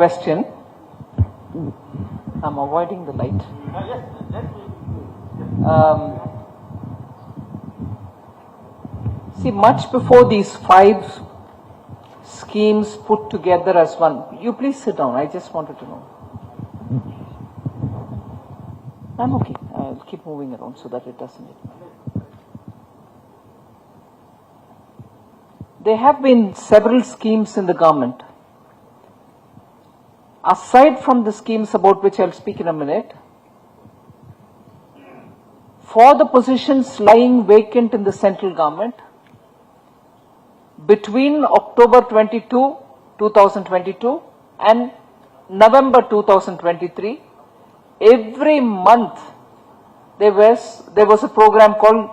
question. I'm avoiding the light. See, much before these 5 schemes put together as one. You please sit down. I just wanted to know. I'm okay. I'll keep moving around so that it doesn't. There have been several schemes in the government. Aside from the schemes about which I'll speak in a minute, for the positions lying vacant in the central government, between October 2022 and November 2023, every month there was a program called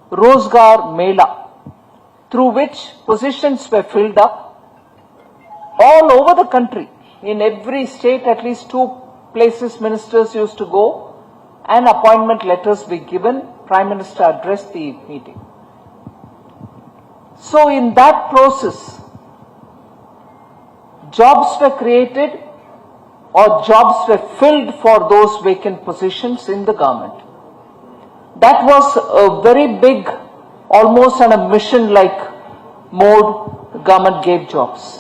Rozgar Mela, through which positions were filled up all over the country. In every state, at least 2 places ministers used to go and appointment letters be given. Prime Minister addressed the meeting. So in that process, jobs were created or jobs were filled for those vacant positions in the government. That was a very big, almost on a mission-like mode, the government gave jobs.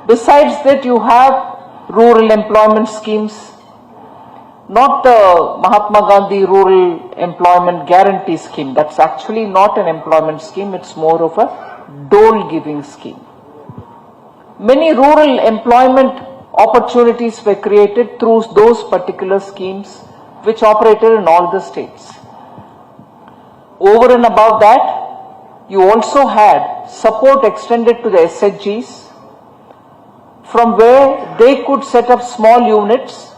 Besides that, you have rural employment schemes, not the Mahatma Gandhi Rural Employment Guarantee Scheme. That's actually not an employment scheme, it's more of a dole-giving scheme. Many rural employment opportunities were created through those particular schemes which operated in all the states. Over and above that, you also had support extended to the SHGs, from where they could set up small units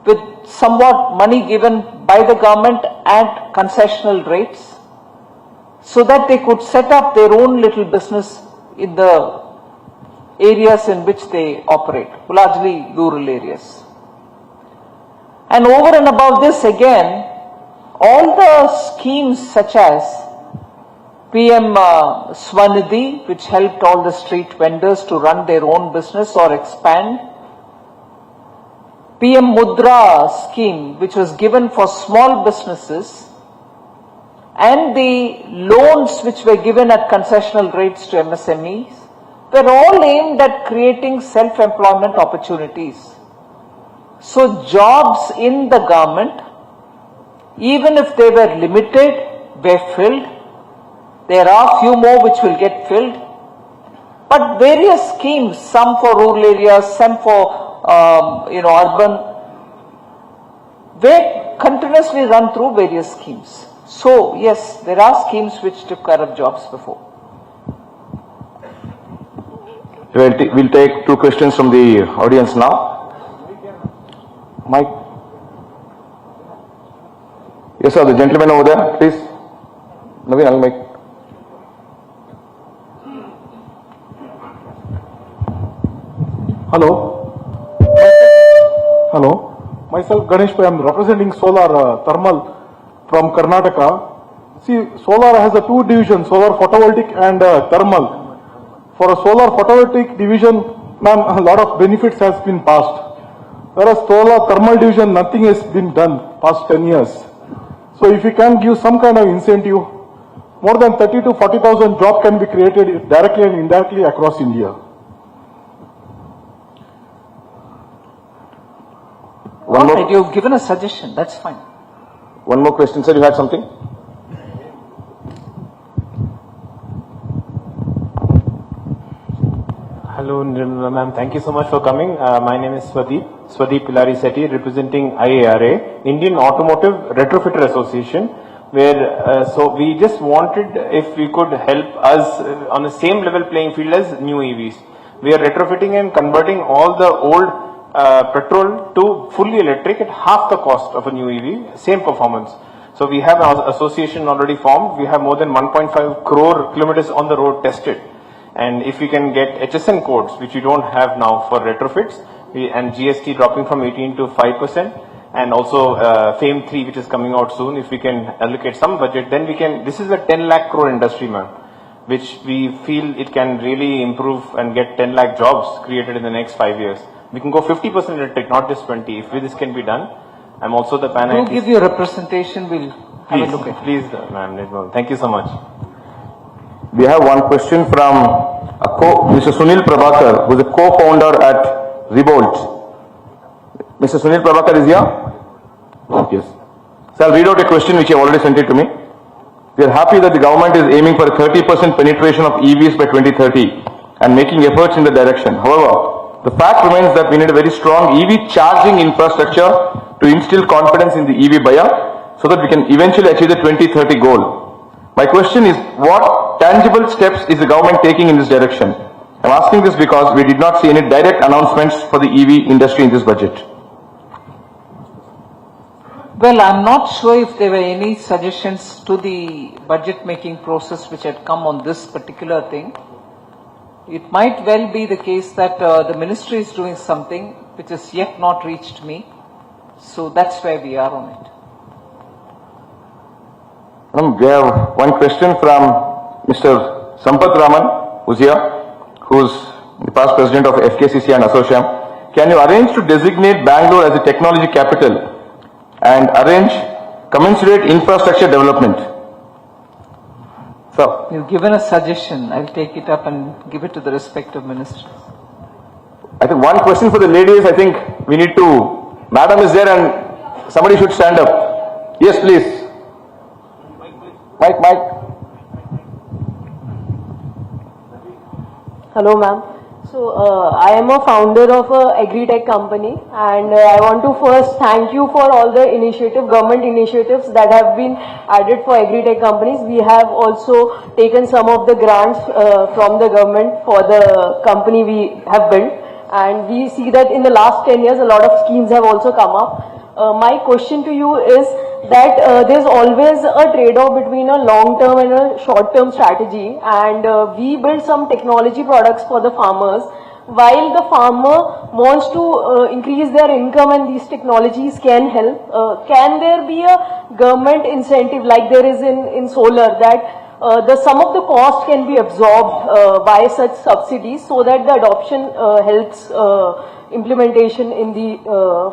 with somewhat money given by the government at concessional rates, so that they could set up their own little business in the areas in which they operate, largely rural areas. And over and above this again, all the schemes such as PM Swanidhi, which helped all the street vendors to run their own business or expand. PM Mudra scheme, which was given for small businesses, and the loans which were given at concessional rates to MSMEs, were all aimed at creating self-employment opportunities. So jobs in the government, even if they were limited, were filled. There are few more which will get filled, but various schemes, some for rural areas, some for urban, were continuously run through various schemes. So yes, there are schemes which took care of jobs before. We'll take 2 questions from the audience now. Mike. Yes, sir, the gentleman over there, please. Naveen, I'll make. Hello. Hello. Myself Ganesh Pai, I am representing Solar Thermal from Karnataka. See, solar has a 2 divisions, solar photovoltaic and thermal. For a solar photovoltaic division, ma'am, a lot of benefits has been passed. Whereas solar thermal division, nothing has been done past 10 years. So if you can give some kind of incentive, more than 30 to 40,000 jobs can be created directly and indirectly across India. All right, you've given a suggestion, that's fine. One more question, sir, you had something? Hello, Nirmala ma'am. Thank you so much for coming. My name is Swadeep Pilari Sethi, representing IARA, Indian Automotive Retrofitter Association, where so we just wanted if we could help us on the same level playing field as new EVs. We are retrofitting and converting all the old petrol to fully electric at half the cost of a new EV, same performance. So we have an association already formed. We have more than 1.5 crore kilometers on the road tested. And if we can get HSN codes, which we don't have now for retrofits, and GST dropping from 18 to 5%, and also FAME 3, which is coming out soon, if we can allocate some budget, then we can, this is a 10 lakh crore industry, ma'am. which we feel it can really improve and get 10 lakh jobs created in the next 5 years. We can go 50% electric, not just 20. If this can be done, I'm also the pan. Do give your representation, we'll have a look at it. Please, ma'am, Nirmala. Thank you so much. We have one question from Mr. Sunil Prabhakar, who is a co-founder at Revolt. Mr. Sunil Prabhakar is here? Yes. So I'll read out a question which you have already sent it to me. We are happy that the government is aiming for a 30% penetration of EVs by 2030 and making efforts in the direction. However, the fact remains that we need a very strong EV charging infrastructure to instill confidence in the EV buyer so that we can eventually achieve the 2030 goal. My question is, what tangible steps is the government taking in this direction? I'm asking this because we did not see any direct announcements for the EV industry in this budget. Well, I'm not sure if there were any suggestions to the budget making process which had come on this particular thing. It might well be the case that the ministry is doing something which has yet not reached me. So that's where we are on it. We have one question from Mr. Sitharaman, who's here, who's the past president of FKCC and Associam. Can you arrange to designate Bangalore as a technology capital and arrange commensurate infrastructure development? So, You've given a suggestion. I'll take it up and give it to the respective ministers. I think one question for the ladies, I think we need to, Madam is there and somebody should stand up. Yes, please. Mike. Hello, ma'am. So, I am a founder of a agri-tech company, and I want to first thank you for all the government initiatives that have been added for agri-tech companies. We have also taken some of the grants from the government for the company we have built, and we see that in the last 10 years, a lot of schemes have also come up. My question to you is that there's always a trade-off between a long-term and a short-term strategy, and we build some technology products for the farmers. While the farmer wants to increase their income and these technologies can help, can there be a government incentive like there is in solar, that some of the cost can be absorbed by such subsidies so that the adoption helps implementation in the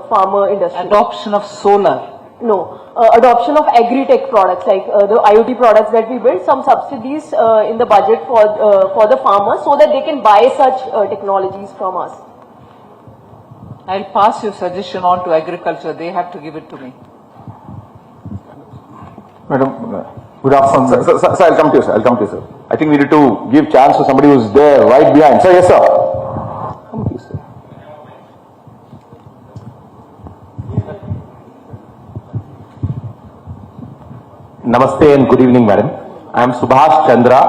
farmer industry? Adoption of solar. No, adoption of agri-tech products like the IoT products that we build, some subsidies in the budget for the farmers so that they can buy such technologies from us. I'll pass your suggestion on to agriculture. They have to give it to me. Madam, good afternoon. Sir, I'll come to you, sir. I think we need to give chance to somebody who's there right behind. Sir, yes, sir. Come to you, sir. Namaste and good evening, madam. I am Subhash Chandra.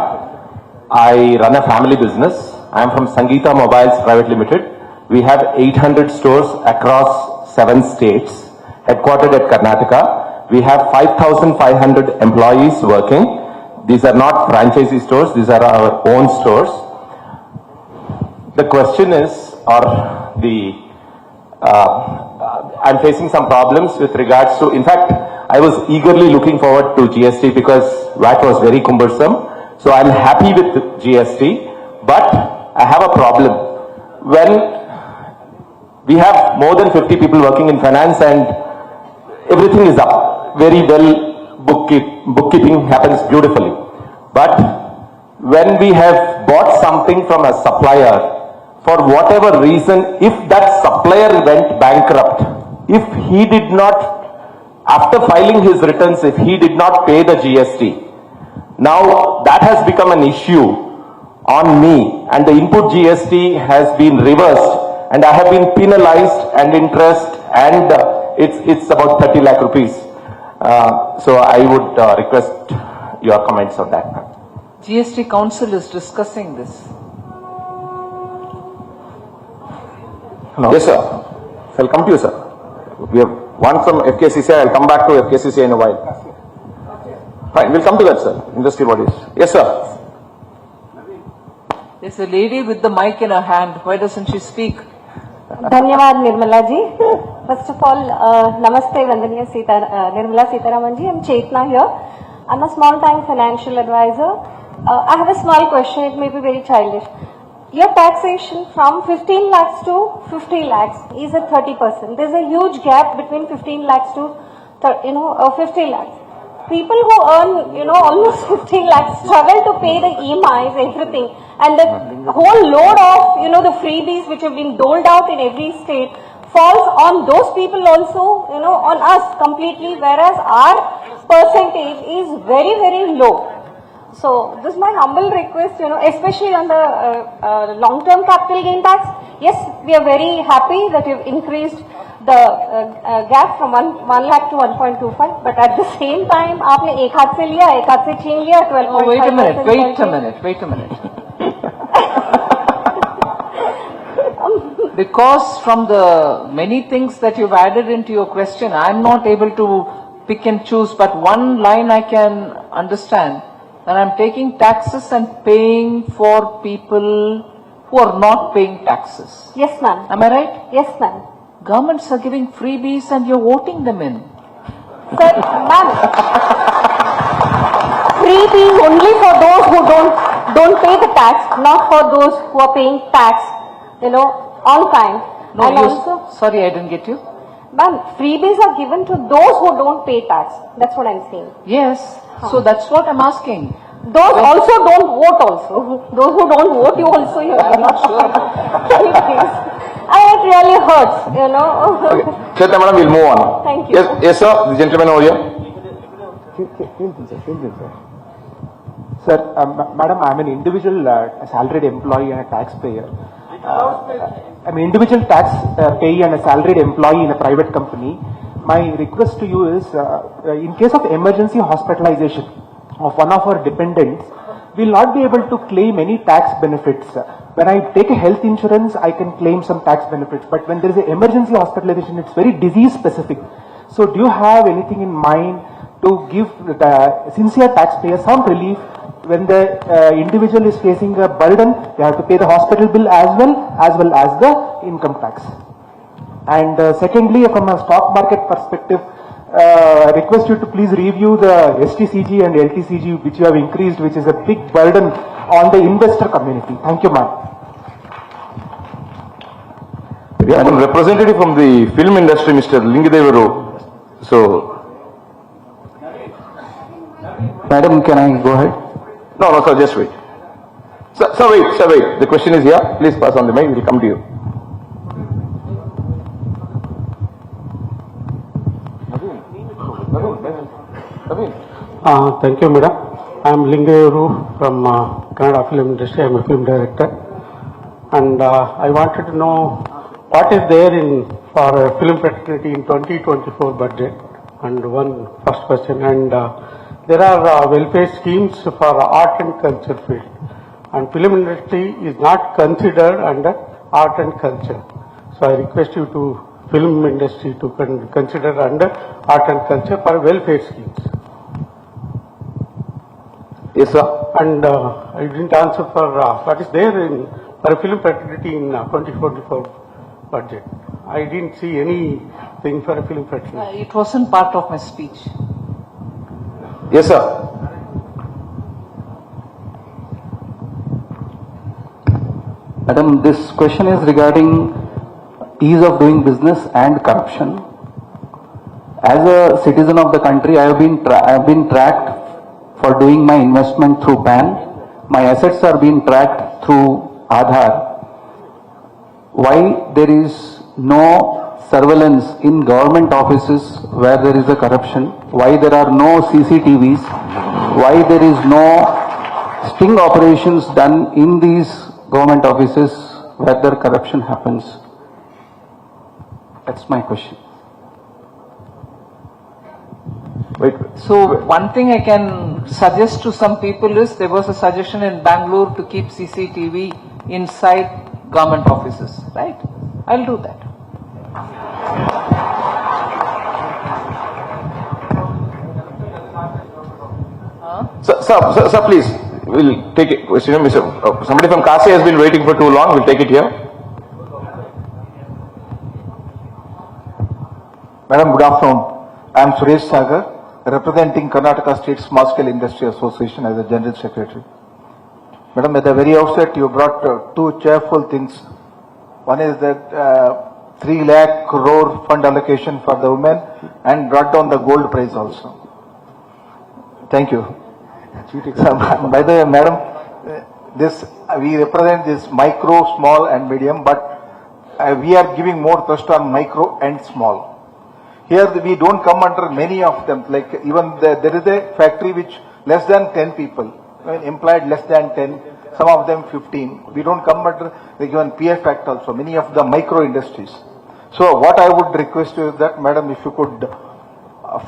I run a family business. I am from Sangeeta Mobiles Private Limited. We have 800 stores across 7 states, headquartered at Karnataka. We have 5,500 employees working. These are not franchisee stores, these are our own stores. The question is, I'm facing some problems with regards to, in fact, I was eagerly looking forward to GST because VAT was very cumbersome. So I'm happy with GST, but I have a problem. When we have more than 50 people working in finance and everything is up, very well, bookkeeping happens beautifully. But when we have bought something from a supplier, for whatever reason, if that supplier went bankrupt, if he did not, after filing his returns, if he did not pay the GST, now that has become an issue on me, and the input GST has been reversed, and I have been penalized and interest, and it's about 30 lakh rupees. So I would request your comments on that. GST Council is discussing this. Hello. Yes, sir. So I'll come to you, sir. We have one from FKCC. I'll come back to FKCC in a while. Fine, we'll come to that, sir. Industry bodies. Yes, sir. There's a lady with the mic in her hand. Why doesn't she speak? धन्यवाद Nirmala ji. First of all, namaste Nirmala Sitaraman ji. I'm Chetna here. I'm a small time financial advisor. I have a small question, it may be very childish. Your taxation from 15 lakhs to 50 lakhs is at 30%. There's a huge gap between 15 lakhs to 50 lakhs. People who earn, almost 15 lakhs struggle to pay the EMIs, everything. And the whole load of, the freebies which have been doled out in every state falls on those people also, on us completely, whereas our percentage is very, very low. So, this is my humble request, especially on the long-term capital gain tax. Yes, we are very happy that you've increased the gap from 1 lakh to 1.25, but at the same time, आपने एक हाथ से लिया, एक हाथ से छीन लिया, 12.5%. Oh, wait a minute. Because from the many things that you've added into your question, I'm not able to pick and choose, but one line I can understand, that I'm taking taxes and paying for people who are not paying taxes. Yes, ma'am. Am I right? Yes, ma'am. Governments are giving freebies and you're voting them in. Sir, ma'am, freebies only for those who don't pay the tax, not for those who are paying tax, on time. No, and also, sorry, I didn't get you. ma'am, freebies are given to those who don't pay tax. That's what I'm saying. Yes, so that's what I'm asking. Those also don't vote also. Those who don't vote, you also, I'm not sure. And it really hurts, Okay. Shweta madam, we'll move on. Thank you. Yes, sir. The gentleman over here. Sir, madam, I'm an individual salaried employee and a taxpayer. I'm an individual tax payee and a salaried employee in a private company. My request to you is, in case of emergency hospitalization of one of our dependents, we'll not be able to claim any tax benefits. When I take a health insurance, I can claim some tax benefits. But when there is an emergency hospitalization, it's very disease specific. So do you have anything in mind to give the sincere taxpayer some relief when the individual is facing a burden? They have to pay the hospital bill as well as the income tax. And secondly, from a stock market perspective, I request you to please review the STCG and LTCG which you have increased, which is a big burden on the investor community. Thank you, ma'am. We have a representative from the film industry, Mr. Lingadevaru. So, Madam, can I go ahead? no, sir, just wait. Sir, wait. The question is here. Please pass on the mic. We'll come to you. Thank you, madam. I am Lingadevaru from Kannada film industry. I am a film director, and I wanted to know what is there for film fraternity in 2024 budget. And one first question, and there are welfare schemes for art and culture field, and film industry is not considered under art and culture. So I request you to film industry to consider under art and culture for welfare schemes. Yes, sir. And I didn't answer for what is there for film fraternity in 2024 budget. I didn't see anything for a film fraternity. It wasn't part of my speech. Yes, sir. Madam, this question is regarding ease of doing business and corruption. As a citizen of the country, I have been tracked for doing my investment through PAN. My assets are being tracked through Aadhaar. Why there is no surveillance in government offices where there is a corruption? Why there are no CCTVs? Why there is no sting operations done in these government offices where the corruption happens? That's my question. Wait. So one thing I can suggest to some people is, there was a suggestion in Bengaluru to keep CCTV inside government offices, right? I'll do that. Sir, please, we'll take it. Somebody from Kasi has been waiting for too long. We'll take it here. Madam, good afternoon. I am Suresh Sagar, representing Karnataka State Small Scale Industry Association as a General Secretary. Madam, at the very outset, you brought two cheerful things. One is that 3 lakh crore fund allocation for the women and brought down the gold price also. Thank you. So, by the way, madam, we represent this micro, small and medium, but we are giving more thrust on micro and small. Here we don't come under many of them, like even there is a factory which less than 10 people, employed less than 10, some of them 15. We don't come under the given PF Act also, many of the micro industries. So what I would request is that, madam, if you could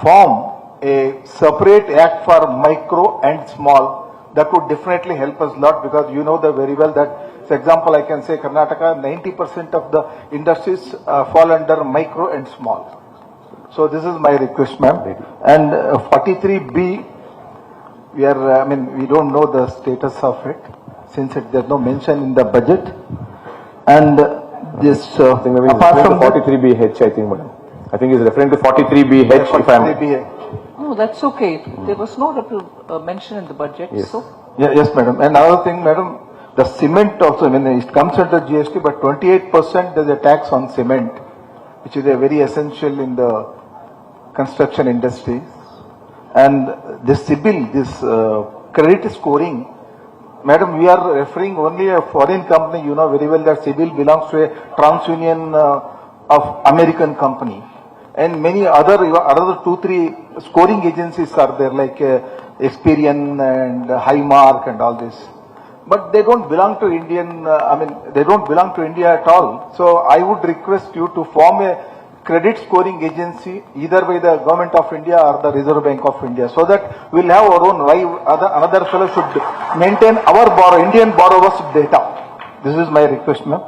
form a separate act for micro and small, that would definitely help us a lot, because you know very well that, for example, I can say Karnataka, 90% of the industries fall under micro and small. So this is my request, ma'am. And 43B, we don't know the status of it, since there's no mention in the budget. And this, apart from 43BH, I think, madam. I think he's referring to 43BH. 43BH. No, that's okay. There was no mention in the budget, Yes. so. Yes, madam. And another thing, madam, the cement also, it comes under GST, but 28% there's a tax on cement, which is a very essential in the construction industry. And this CIBIL, this credit scoring, madam, we are referring only a foreign company. You know very well that CIBIL belongs to a TransUnion of American company. And many other 2-3 scoring agencies are there, like Experian and Highmark and all this. But they don't belong to Indian, they don't belong to India at all. So I would request you to form a credit scoring agency, either by the Government of India or the Reserve Bank of India, so that we'll have our own. Why another fellow should maintain our Indian borrowers' data? This is my request, ma'am.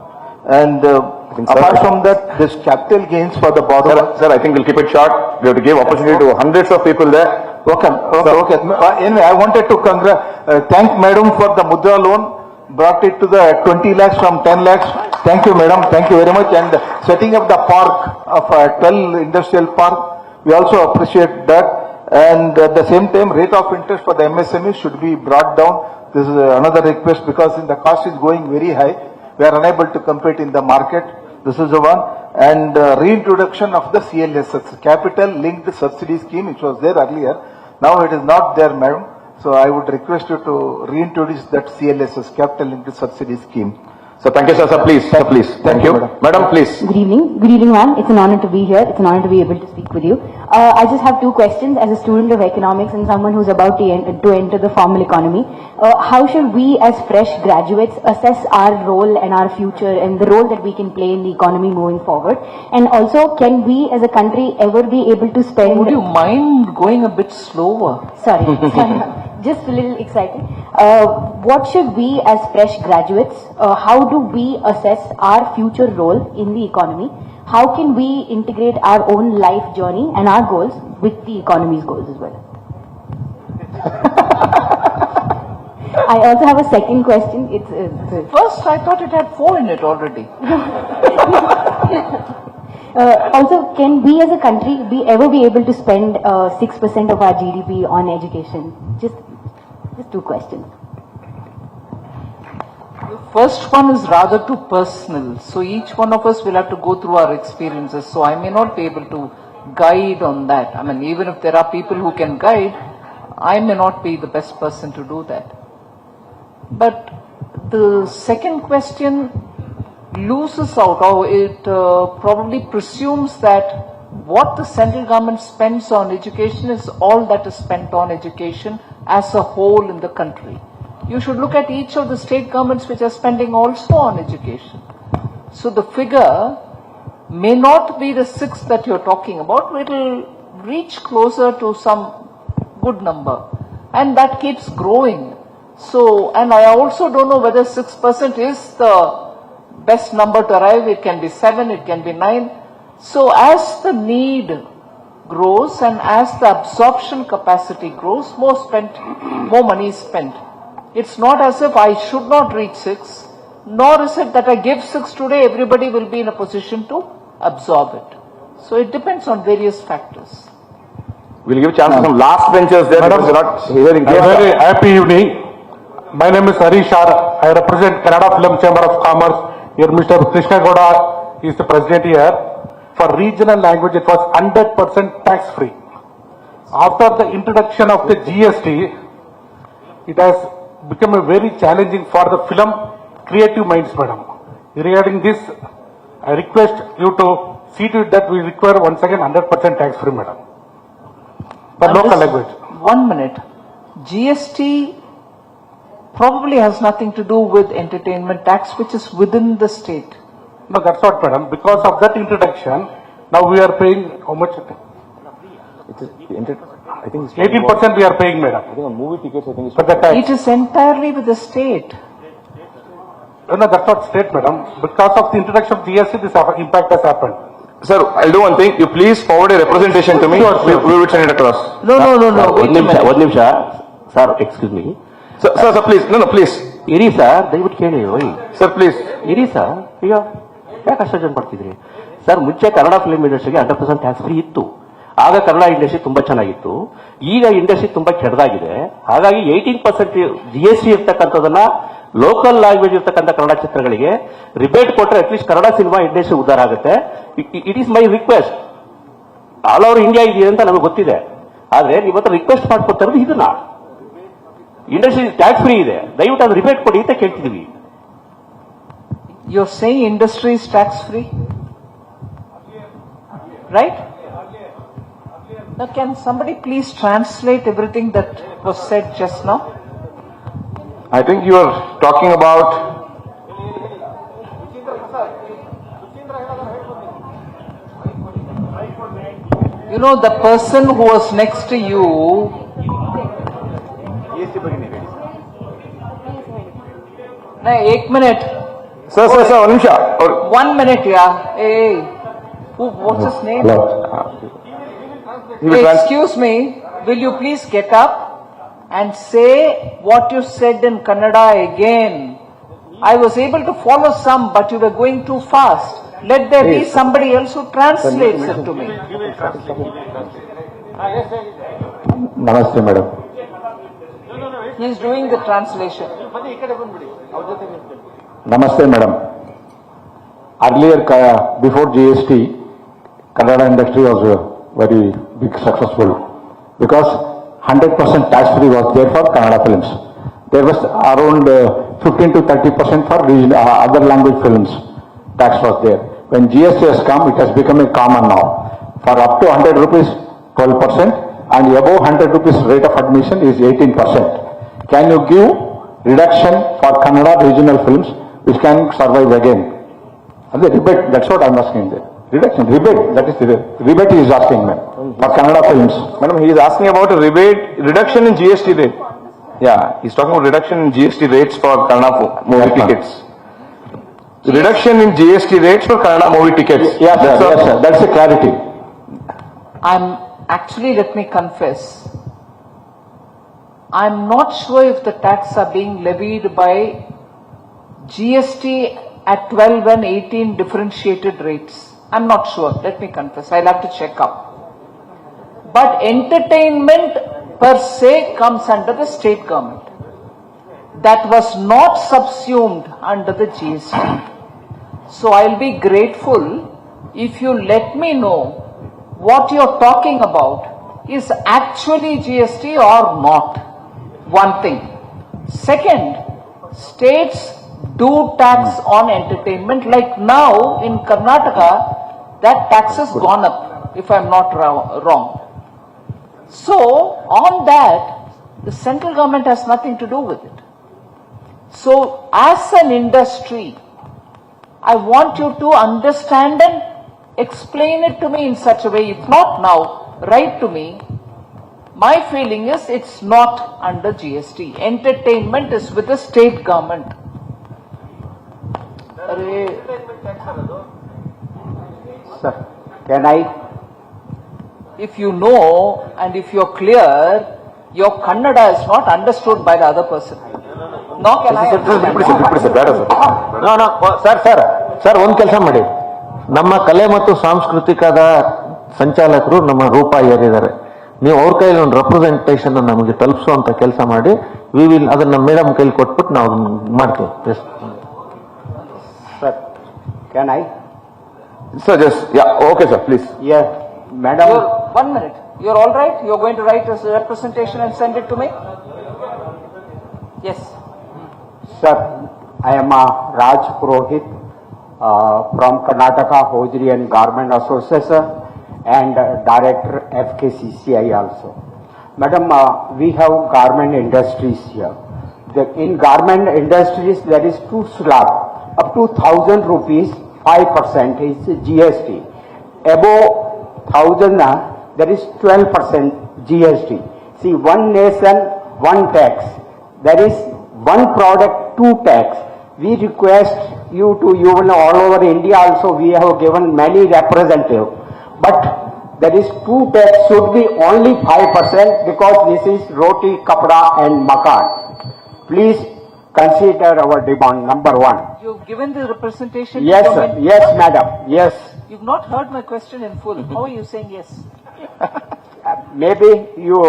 And apart from that, this capital gains for the borrower. Sir, I think we'll keep it short. We have to give opportunity to hundreds of people there. Okay. Anyway, I wanted to thank madam for the Mudra loan. Brought it to the 20 lakhs from 10 lakhs. Thank you, madam. Thank you very much. And setting up the park of 12 industrial park, we also appreciate that. And at the same time, rate of interest for the MSME should be brought down. This is another request, because the cost is going very high. We are unable to compete in the market. This is the one. And reintroduction of the CLSS, Capital Linked Subsidy Scheme, which was there earlier. Now it is not there, madam. So I would request you to reintroduce that CLSS, Capital Linked Subsidy Scheme. So thank you, sir. Sir, please. Sir, please. Thank you. Madam, please. Good evening. Good evening, ma'am. It's an honor to be here. It's an honor to be able to speak with you. I just have two questions. As a student of economics and someone who's about to enter the formal economy, how should we as fresh graduates assess our role and our future and the role that we can play in the economy moving forward? And also, can we as a country ever be able to spend... Would you mind going a bit slower? Sorry. Just a little excited. What should we as fresh graduates, how do we assess our future role in the economy? How can we integrate our own life journey and our goals with the economy's goals as well? I also have a second question. First, I thought it had 4 in it already. Also, can we as a country ever be able to spend 6% of our GDP on education? Just 2 questions. The first one is rather too personal. So each one of us will have to go through our experiences. So I may not be able to guide on that. I mean, even if there are people who can guide, I may not be the best person to do that. But the second question loses out, or it probably presumes that what the central government spends on education is all that is spent on education as a whole in the country. You should look at each of the state governments which are spending also on education. So the figure may not be the 6 that you're talking about, it will reach closer to some good number. And that keeps growing. So, and I also don't know whether 6% is the best number to arrive. It can be 7, it can be 9. So as the need grows and as the absorption capacity grows, more money is spent. It's not as if I should not reach 6, nor is it that I give 6 today, everybody will be in a position to absorb it. So it depends on various factors. We'll give chance to some last benchers there, because we're not hearing. A very happy evening. My name is Harish R. I represent Kannada Film Chamber of Commerce. Here Mr. Krishna Gowda is the president here. For regional language, it was 100% tax free. After the introduction of the GST, it has become a very challenging for the film creative minds, madam. Regarding this, I request you to see to it that we require once again 100% tax free, madam. For local language. 1 minute. GST probably has nothing to do with entertainment tax, which is within the state. No, that's what, madam. Because of that introduction, now we are paying how much? I think 18% we are paying, madam. I think on movie tickets, I think For the tax. It is entirely with the state. No, that's not state, madam. Because of the introduction of GST, this impact has happened. Sir, I'll do one thing. You please forward a representation to me. Sure. We will send it across. No. Wait a minute. ಒಂದು ನಿಮಿಷ sir excuse me Sir, please. No, please. ಇರಿ sir ದಯವಿಟ್ಟು ಕೇಳಿ Sir, please. ಇರಿ sir ಈಗ ಯಾಕೆ ಅಷ್ಟು ಜನ ಮಾಡ್ತಿದ್ರಿ ಸರ್ ಮುಂಚೆ ಕನ್ನಡ ಫಿಲ್ಮ್ ಇಂಡಸ್ಟ್ರಿಗೆ 100% ಟ್ಯಾಕ್ಸ್ ಫ್ರೀ ಇತ್ತು ಆಗ ಕನ್ನಡ ಇಂಡಸ್ಟ್ರಿ ತುಂಬಾ ಚೆನ್ನಾಗಿತ್ತು ಈಗ ಇಂಡಸ್ಟ್ರಿ ತುಂಬಾ ಕೆಡದಾಗಿದೆ ಹಾಗಾಗಿ 18% GST ಇರ್ತಕ್ಕಂಥದನ್ನ ಲೋಕಲ್ ಲ್ಯಾಂಗ್ವೇಜ್ ಇರ್ತಕ್ಕಂಥ ಕನ್ನಡ ಚಿತ್ರಗಳಿಗೆ ರಿಬೇಟ್ ಕೊಟ್ಟರೆ ಅಟ್ಲೀಸ್ಟ್ ಕನ್ನಡ ಸಿನಿಮಾ ಇಂಡಸ್ಟ್ರಿ ಉದ್ಧಾರ ಆಗುತ್ತೆ it is my request all over India ಇದೆ ಅಂತ ನಮಗೆ ಗೊತ್ತಿದೆ ಆದ್ರೆ ನೀವತ್ರ ರಿಕ್ವೆಸ್ಟ್ ಮಾಡ್ಕೊತಾ ಇರೋದು ಇದನ್ನ ಇಂಡಸ್ಟ್ರಿ ಟ್ಯಾಕ್ಸ್ ಫ್ರೀ ಇದೆ ದಯವಿಟ್ಟು ಅದು ರಿಬೇಟ್ ಕೊಡಿ ಅಂತ ಕೇಳ್ತಿದೀವಿ You're saying industry is tax free? Right? Now can somebody please translate everything that was said just now? I think you are talking about. You know, the person who was next to you. No, 1 minute. Sir, 1 ನಿಮಿಷ. 1 minute, yeah. Hey, what's his name? Hey, excuse me. Will you please get up and say what you said in Kannada again? I was able to follow some, but you were going too fast. Let there be somebody else who translates it to me. Namaste, madam. He is doing the translation. Namaste, madam. Earlier, before GST, Kannada industry was very big successful because 100% tax free was there for Kannada films. There was around 15 to 30% for other language films. Tax was there. When GST has come, it has become a common now. For up to 100 rupees, 12%, and above 100 rupees rate of admission is 18%. Can you give reduction for Kannada regional films which can survive again? And the rebate, that's what I'm asking there. Reduction, rebate, that is the rebate he is asking, ma'am, for Kannada films. Madam, he is asking about a reduction in GST rate. Yeah, he's talking about reduction in GST rates for Kannada movie tickets. Reduction in GST rates for Kannada movie tickets. Yes, sir. That's a clarity. Actually, let me confess. I'm not sure if the tax are being levied by GST at 12 and 18 differentiated rates. I'm not sure. Let me confess. I'll have to check up. But entertainment per se comes under the state government. That was not subsumed under the GST. So I'll be grateful if you let me know what you're talking about is actually GST or not. One thing. Second, states do tax on entertainment. Like now in Karnataka, that tax has gone up, if I'm not wrong. So on that, the central government has nothing to do with it. So as an industry, I want you to understand and explain it to me in such a way. If not now, write to me. My feeling is it's not under GST. Entertainment is with the state government. Sir, can I? If you know and if you're clear, your Kannada is not understood by the other person. No, can I? Sir ಒಂದು ಕೆಲಸ ಮಾಡಿ ನಮ್ಮ ಕಲೆ ಮತ್ತು ಸಾಂಸ್ಕೃತಿಕದ ಸಂಚಾಲಕರು ನಮ್ಮ ರೂಪ ಏರಿದ್ದಾರೆ ನೀವು ಅವ್ರ ಕೈಯಲ್ಲಿ ಒಂದು ರೆಪ್ರೆಸೆಂಟೇಷನ್ ನಮಗೆ ತಲುಪಿಸುವಂತ ಕೆಲಸ ಮಾಡಿ, ವಿ ವಿಲ್ ಅದನ್ನ ಮೇಡಮ್ ಕೈಲಿ ಕೊಟ್ಬಿಟ್ಟು ನಾವು ಮಾಡ್ತೇವೆ. Sir, can I? Sir, just, yeah, okay sir, please. Yes, Madam. 1 minute. You're all right? You're going to write a representation and send it to me? Yes. Sir, I am Raj Purohit from Karnataka Hosiery and Garment Association and Director FKCCI also. Madam, we have garment industries here. In garment industries there is 2 slab. Up to 1,000 rupees, 5% is GST. Above 1,000, there is 12% GST. See, one nation, one tax. There is one product, 2 tax. We request you to, even all over India also, we have given many representatives. But there is 2 tax should be only 5% because this is roti, kapda and makan. Please consider our demand, number 1. You've given the representation. Yes, sir. Yes, madam. Yes. You've not heard my question in full. How are you saying yes? Maybe you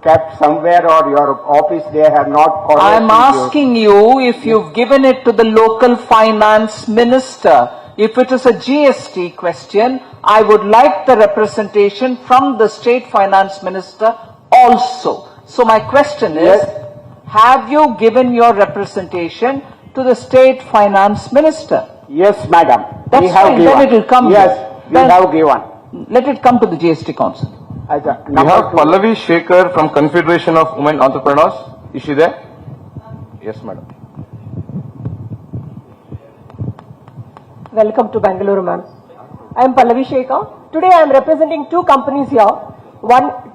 kept somewhere or your office they have not called. I'm asking you if you've given it to the local finance minister. If it is a GST question, I would like the representation from the state finance minister also. So my question is, Yes. have you given your representation to the state finance minister? Yes, madam. That's we have fine, given. then it will come. Yes, we Then have given. Let it come to the GST council. As a We number have 2. Pallavi Shekhar from Confederation of Women Entrepreneurs. Is she there? Yes, madam. Welcome to Bengaluru, ma'am. I am Pallavi Shekhar. Today I am representing 2 companies here.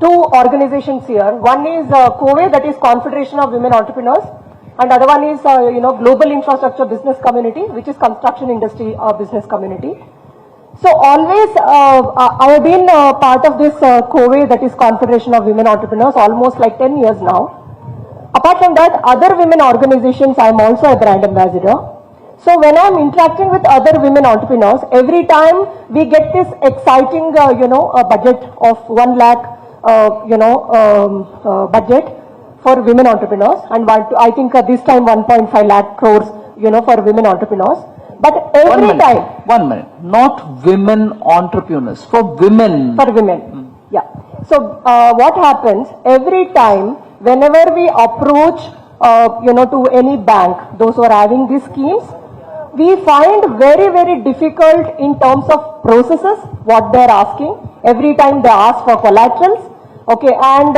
2 organizations here. One is COVE, that is Confederation of Women Entrepreneurs, and other one is Global Infrastructure Business Community, which is construction industry business community. So always I have been part of this COVE, that is Confederation of Women Entrepreneurs, almost like 10 years now. Apart from that, other women organizations, I am also a brand ambassador. So when I am interacting with other women entrepreneurs, every time we get this exciting, a budget of 1 lakh, budget for women entrepreneurs, and I think this time 1.5 lakh crores, for women entrepreneurs. But every time. 1 minute. Not women entrepreneurs, for women. For women. Yeah. So what happens every time whenever we approach, to any bank, those who are having these schemes, we find very, very difficult in terms of processes, what they are asking. Every time they ask for collaterals. Okay, and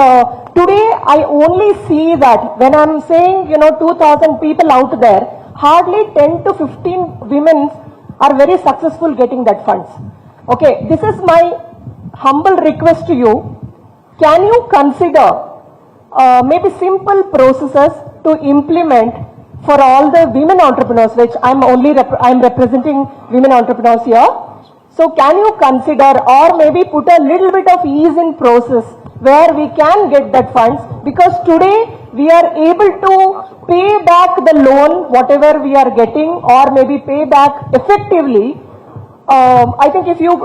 today I only see that when I am saying, 2,000 people out there, hardly 10 to 15 women are very successful getting that funds. Okay, this is my humble request to you. Can you consider maybe simple processes to implement for all the women entrepreneurs, which I'm representing women entrepreneurs here. So can you consider or maybe put a little bit of ease in process where we can get that funds, because today we are able to pay back the loan, whatever we are getting, or maybe pay back effectively. I think if you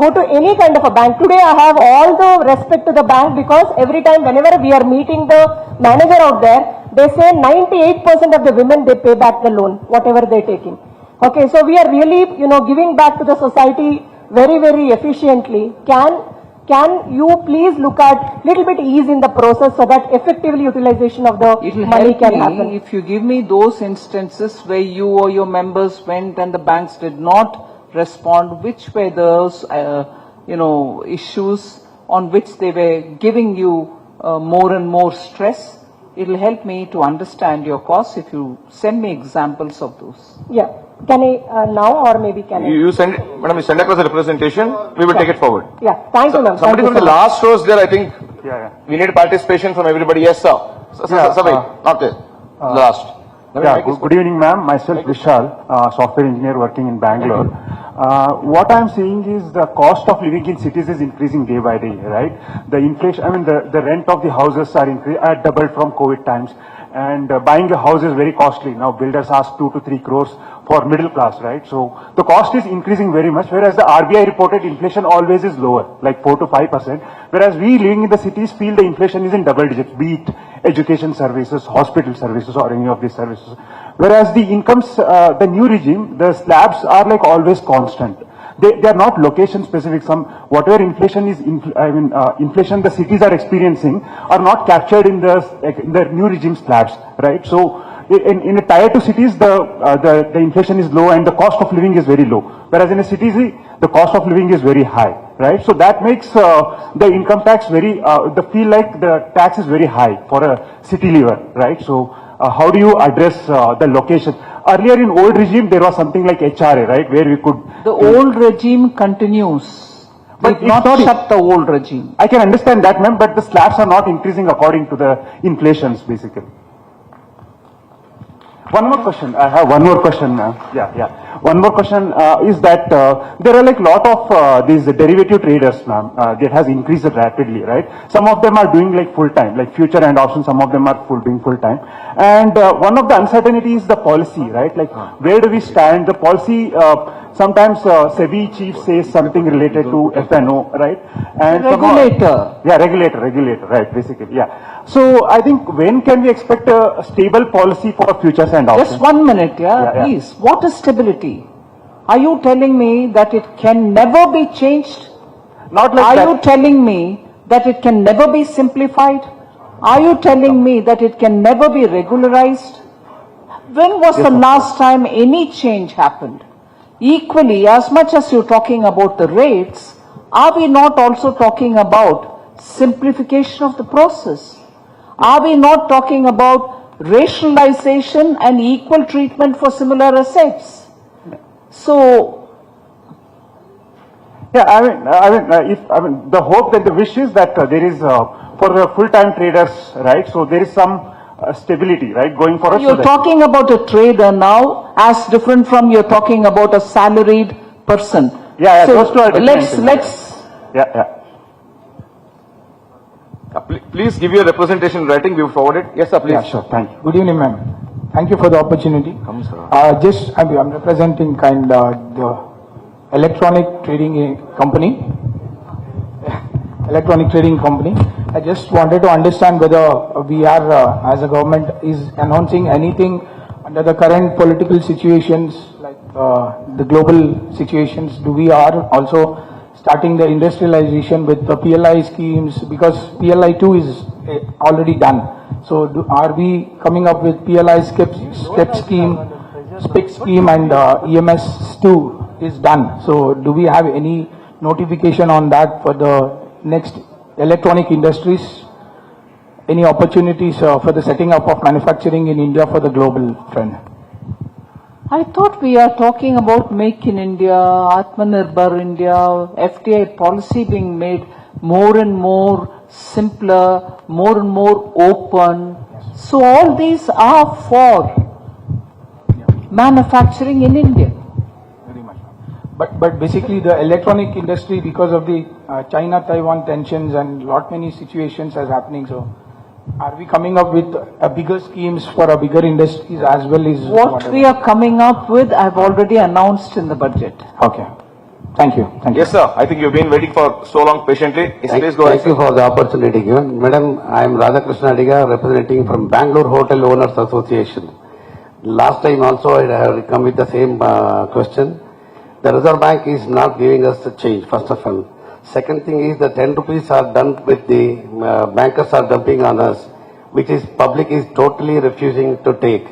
go to any kind of a bank, today I have all the respect to the bank, because every time whenever we are meeting the manager out there, they say 98% of the women, they pay back the loan, whatever they're taking. Okay, so we are really, giving back to the society very, very efficiently. Can you please look at little bit ease in the process so that effectively utilization of the money can happen? If you give me those instances where you or your members went and the banks did not respond, which were those, issues on which they were giving you more and more stress, it will help me to understand your cause if you send me examples of those. Yeah. Can I now or maybe can I? You send, madam, you send across a representation, we will take it forward. Yeah, thank you, ma'am. Somebody from the last rows there, I think, we need participation from everybody. Yes, sir. Sir, not there. Last. Good evening, ma'am. Myself, Vishal, software engineer working in Bangalore. What I'm seeing is the cost of living in cities is increasing day by day, right? The inflation, the rent of the houses are doubled from COVID times. And buying a house is very costly. Now builders ask 2 to 3 crores for middle class, right? So the cost is increasing very much, whereas the RBI reported inflation always is lower, like 4 to 5%. Whereas we living in the cities feel the inflation is in double digits, be it education services, hospital services, or any of these services. Whereas the incomes, the new regime, the slabs are like always constant. They are not location specific. Whatever inflation is, inflation the cities are experiencing are not captured in the new regime slabs, right? So in a tier 2 cities, the inflation is low and the cost of living is very low. Whereas in a city, the cost of living is very high, right? So that makes the income tax very, feel like the tax is very high for a city liver, right? So how do you address the location? Earlier in old regime, there was something like HRA, right, where we could... The old regime continues. But not shut the old regime. I can understand that, ma'am, but the slabs are not increasing according to the inflations, basically. One more question. I have one more question, ma'am. Yeah. One more question is that there are like lot of these derivative traders, ma'am, that has increased rapidly, right? Some of them are doing like full time, like future and options. Some of them are doing full time. And one of the uncertainty is the policy, right? Like where do we stand? The policy, sometimes SEBI chief says something related to FNO, right? And regulator. Regulator, right, basically, yeah. So I think when can we expect a stable policy for futures and options? Just 1 minute, please. What is stability? Are you telling me that it can never be changed? Not like that. Are you telling me that it can never be simplified? Are you telling me that it can never be regularized? When was the last time any change happened? Equally, as much as you're talking about the rates, are we not also talking about simplification of the process? Are we not talking about rationalization and equal treatment for similar assets? So, yeah, I mean, the hope that the wish is that there is for the full-time traders, right? So there is some stability, right, going for us. You're talking about a trader now, as different from you're talking about a salaried person. Yeah, so those two are different. let's. Yeah. Please give your representation in writing. We will forward it. Yes, sir, please. Yeah, sure. Thank you. Good evening, ma'am. Thank you for the opportunity. I'm representing the electronic trading company. I just wanted to understand whether we are, as a government, is announcing anything under the current political situations, like the global situations. Do we are also starting the industrialization with the PLI schemes, because PLI 2 is already done. So are we coming up with PLI SCIP scheme and EMS 2 is done. So do we have any notification on that for the next electronic industries? Any opportunities for the setting up of manufacturing in India for the global trend? I thought we are talking about Make in India, Atmanirbhar India, FDI policy being made more and more simpler, more and more open. So all these are for manufacturing in India. Very much. But basically the electronic industry, because of the China-Taiwan tensions and many situations are happening, so are we coming up with bigger schemes for a bigger industries as well as what we are coming up with? I've already announced in the budget. Okay. Thank you. Yes, sir. I think you've been waiting for so long patiently. Yes, please go ahead. Thank you for the opportunity given. Madam, I am Radhakrishna Adiga, representing from Bengaluru Hotel Owners Association. Last time also I have come with the same question. The Reserve Bank is not giving us the change, first of all. Second thing is the 10 rupees are done with the bankers are dumping on us, which is public is totally refusing to take.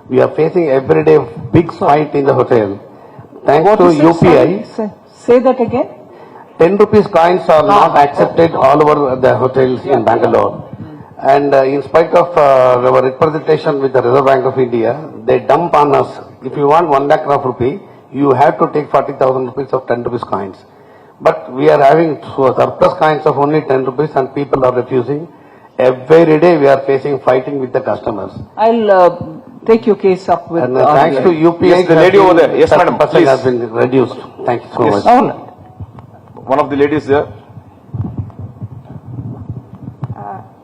We are facing every day big fight in the hotel. Thanks to UPI. Say that again. 10 rupees coins are not accepted all over the hotels in Bangalore. And in spite of our representation with the Reserve Bank of India, they dump on us. If you want 1 lakh of rupee, you have to take 40,000 rupees of 10 rupees coins. But we are having surplus coins of only 10 rupees and people are refusing. Every day we are fighting with the customers. I'll take your case up with... And thanks to UPI, yes, the lady over there. Yes, madam, please. has been reduced. Thank you so much. One of the ladies there.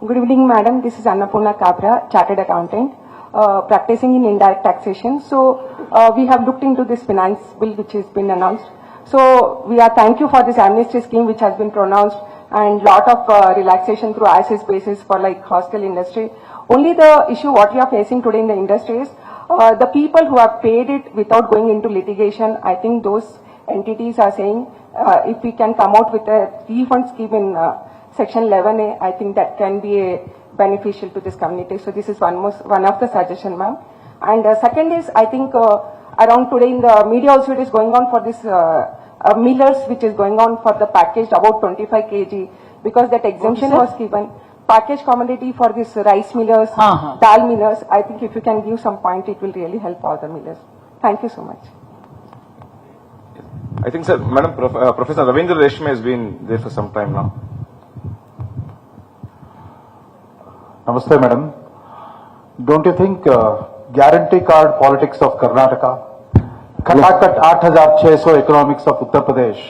Good evening, madam. This is Annapurna Kabra, chartered accountant, practicing in indirect taxation. So we have looked into this finance bill which has been announced. So we are thank you for this amnesty scheme which has been pronounced and lot of relaxation through ISIS basis for like hostel industry. Only the issue what we are facing today in the industry is the people who have paid it without going into litigation. I think those entities are saying if we can come out with a refund scheme in Section 11A, I think that can be beneficial to this community. So this is one of the suggestion, ma'am. And second is, I think around today in the media also it is going on for this millers which is going on for the packaged about 25 kg because that exemption was given. Packaged commodity for this rice millers, dal millers. I think if you can give some point, it will really help all the millers. Thank you so much. I think, sir, Madam Professor Ravindra Reshme has been there for some time now. Namaste, madam. Don't you think guarantee card politics of Karnataka, Katakat 8,600 economics of Uttar Pradesh,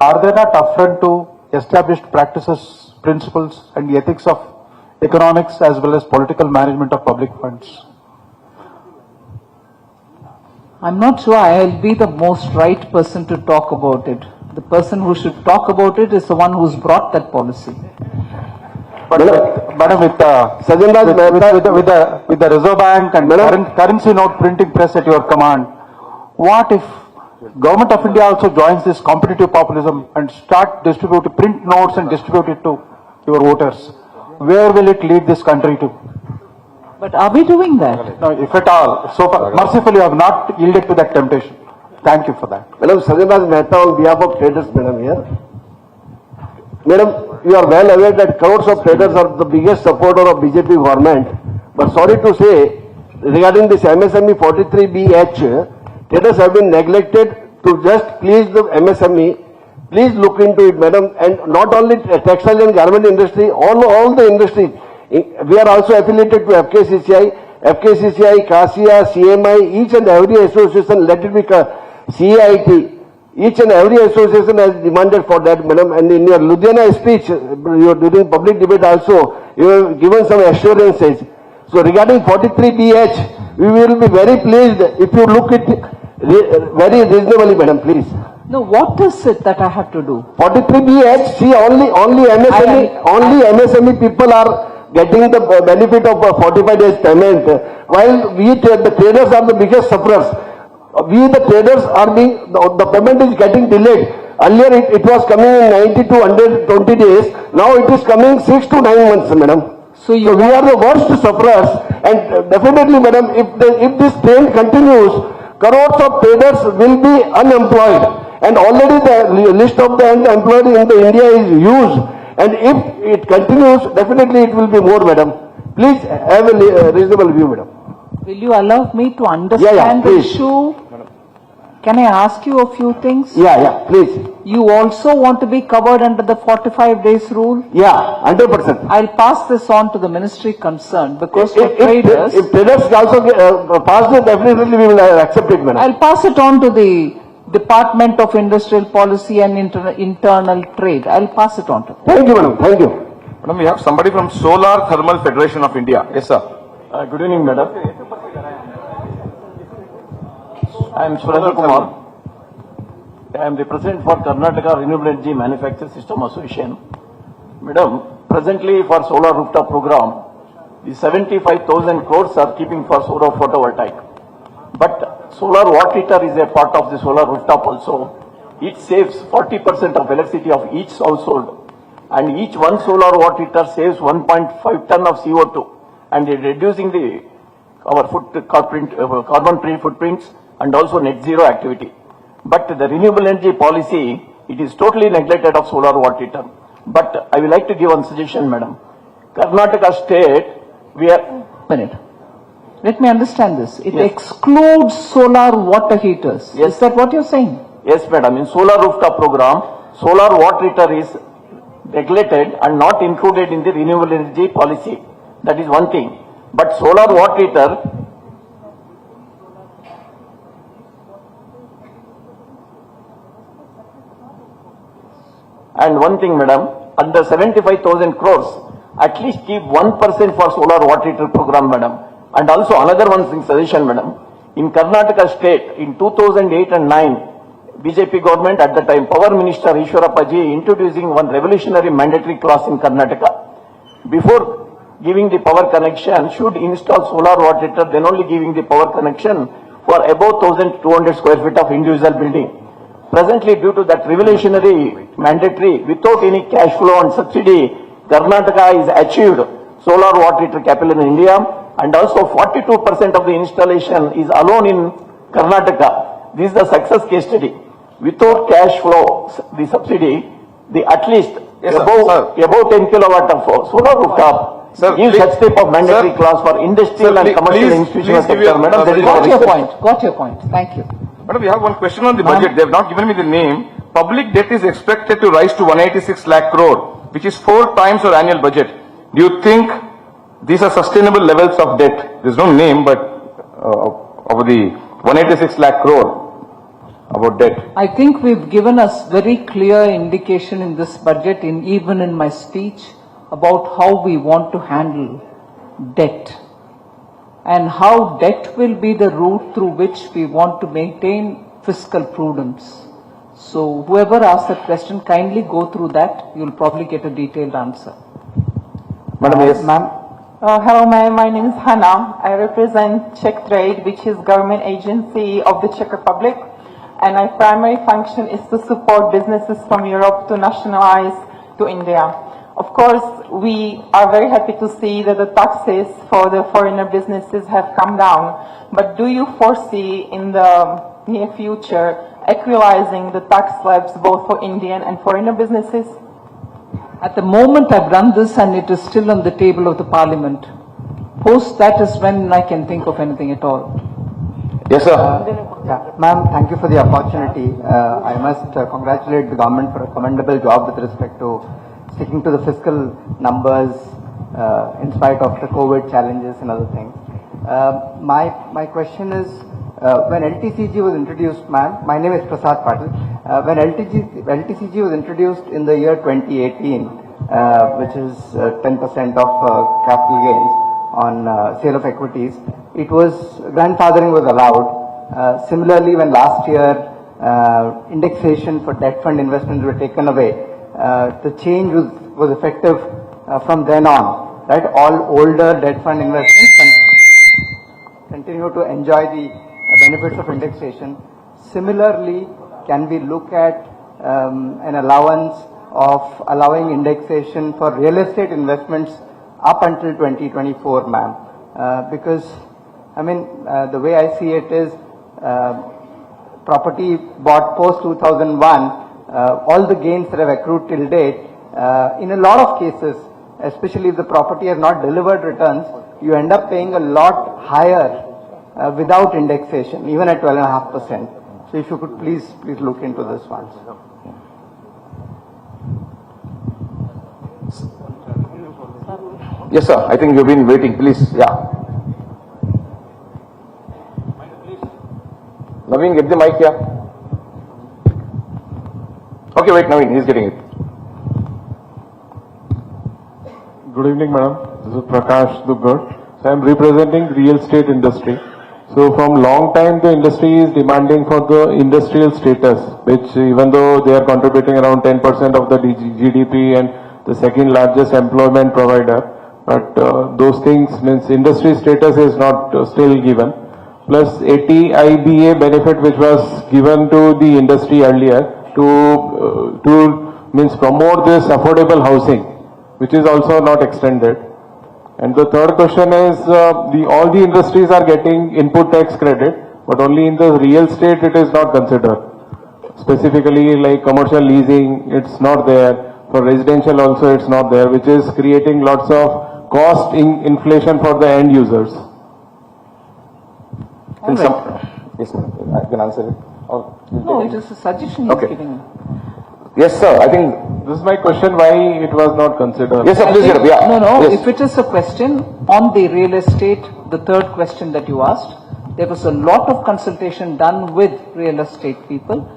are they not affront to established practices, principles and the ethics of economics as well as political management of public funds? I'm not sure I'll be the most right person to talk about it. The person who should talk about it is the one who's brought that policy. But madam, with the Reserve Bank and currency note printing press at your command, what if Government of India also joins this competitive populism and print notes and distribute it to your voters? Where will it lead this country to? But are we doing that? No, if at all. So far, mercifully, I have not yielded to that temptation. Thank you for that. Madam, Sajjanraj Mehta on behalf of traders, madam, here. Madam, you are well aware that crores of traders are the biggest supporter of BJP government. But sorry to say, regarding this MSME 43BH, traders have been neglected to just please the MSME. Please look into it, madam. And not only textile and garment industry, all the industry. We are also affiliated to FKCCI, CASIA, CMI, each and every association, let it be CIT. Each and every association has demanded for that, madam. And in your Ludhiana speech, during public debate also, you have given some assurances. So regarding 43BH, we will be very pleased if you look at it very reasonably, madam, please. No, what is it that I have to do? 43BH, see, only MSME people are getting the benefit of 45 days payment, while we, the traders, are the biggest sufferers. We, the traders, are being, the payment is getting delayed. Earlier it was coming in 90 to 120 days. Now it is coming 6 to 9 months, madam. So we are the worst sufferers. And definitely, madam, if this trend continues, crores of traders will be unemployed. And already the list of the unemployed in India is huge. And if it continues, definitely it will be more, madam. Please have a reasonable view, madam. Will you allow me to understand the please. issue? Can I ask you a few things? Yeah, please. You also want to be covered under the 45 days rule? Yeah, 100%. I'll pass this on to the ministry concerned because for traders... If traders also pass it, definitely we will accept it, madam. I'll pass it on to the Department of Industrial Policy and Internal Trade. I'll pass it on to them. Thank you, madam. Thank you. Madam, we have somebody from Solar Thermal Federation of India. Yes, sir. Good evening, madam. I am Surendra Kumar. I am the president for Karnataka Renewable Energy Manufacturing System Association. Madam, presently for solar rooftop program, the 75,000 crores are keeping for solar photovoltaic. But solar water heater is a part of the solar rooftop also. It saves 40% of electricity of each household. And each one solar water heater saves 1.5 ton of CO2. And reducing our carbon-free footprints and also net zero activity. But the renewable energy policy, it is totally neglected of solar water heater. But I would like to give one suggestion, madam. Karnataka state, we are... Let me understand this. It excludes solar water heaters. Yes. Is that what you're saying? Yes, madam. In solar rooftop program, solar water heater is regulated and not included in the renewable energy policy. That is one thing. But solar water heater, and one thing, madam, under 75,000 crores, at least keep 1% for solar water heater program, madam. And also another one thing suggestion, madam. In Karnataka state, in 2008 and 9, BJP government at the time, Power Minister Ishwarappaji introducing one revolutionary mandatory clause in Karnataka. Before giving the power connection, should install solar water heater, then only giving the power connection for above 1,200 square feet of individual building. Presently, due to that revolutionary mandatory, without any cash flow and subsidy, Karnataka is achieved solar water heater capital in India, and also 42% of the installation is alone in Karnataka. This is the success case study. Without cash flow, the subsidy, the at least above 10 kilowatt of solar rooftop gives such type of mandatory clause for industrial and commercial institutional sector. Madam, that is Got your point. Got your point. Thank you. Madam, we have one question on the budget. They have not given me the name. Public debt is expected to rise to 186 lakh crore, which is 4 times our annual budget. Do you think these are sustainable levels of debt? There is no name, but of the 186 lakh crore about debt. I think we've given us very clear indication in this budget, even in my speech, about how we want to handle debt and how debt will be the route through which we want to maintain fiscal prudence. So whoever asked that question, kindly go through that. You'll probably get a detailed answer. Madam, yes. Ma'am. Hello, ma'am. My name is Hannah. I represent Czech Trade, which is government agency of the Czech Republic. And my primary function is to support businesses from Europe to nationalize to India. Of course, we are very happy to see that the taxes for the foreigner businesses have come down. But do you foresee in the near future equalizing the tax slabs both for Indian and foreigner businesses? At the moment I've done this and it is still on the table of the parliament. Post that is when I can think of anything at all. Yes, sir. Ma'am, thank you for the opportunity. I must congratulate the government for a commendable job with respect to sticking to the fiscal numbers in spite of the COVID challenges and other things. My question is, when LTCG was introduced, ma'am, my name is Prasad Patil. When LTCG was introduced in the year 2018, which is 10% of capital gains on sale of equities, it was grandfathering was allowed. Similarly, when last year indexation for debt fund investments were taken away, the change was effective from then on. Right, all older debt fund investments continue to enjoy the benefits of indexation. Similarly, can we look at an allowance of allowing indexation for real estate investments up until 2024, ma'am? Because, I mean, the way I see it is property bought post 2001, all the gains that have accrued till date, in a lot of cases, especially if the property has not delivered returns, you end up paying a lot higher without indexation, even at 12.5%. So if you could please look into this one. Yes, sir. I think you've been waiting. Please, yeah. Naveen, get the mic here. Okay, wait, Naveen, he's getting it. Good evening, madam. This is Prakash Dubgar. So I am representing real estate industry. So from long time the industry is demanding for the industrial status, which even though they are contributing around 10% of the GDP and the second largest employment provider, but those things means industry status is not still given. Plus 80 IBA benefit which was given to the industry earlier to means promote this affordable housing, which is also not extended. And the third question is, all the industries are getting input tax credit, but only in the real estate it is not considered. Specifically like commercial leasing, it's not there. For residential also it's not there, which is creating lots of cost inflation for the end users. Yes, ma'am. I can answer it. No, it is a suggestion he's giving. Yes, sir. I think this is my question, why it was not considered. Yes, sir, please. Yeah. No. Yes. If it is a question on the real estate, the third question that you asked, there was a lot of consultation done with real estate people,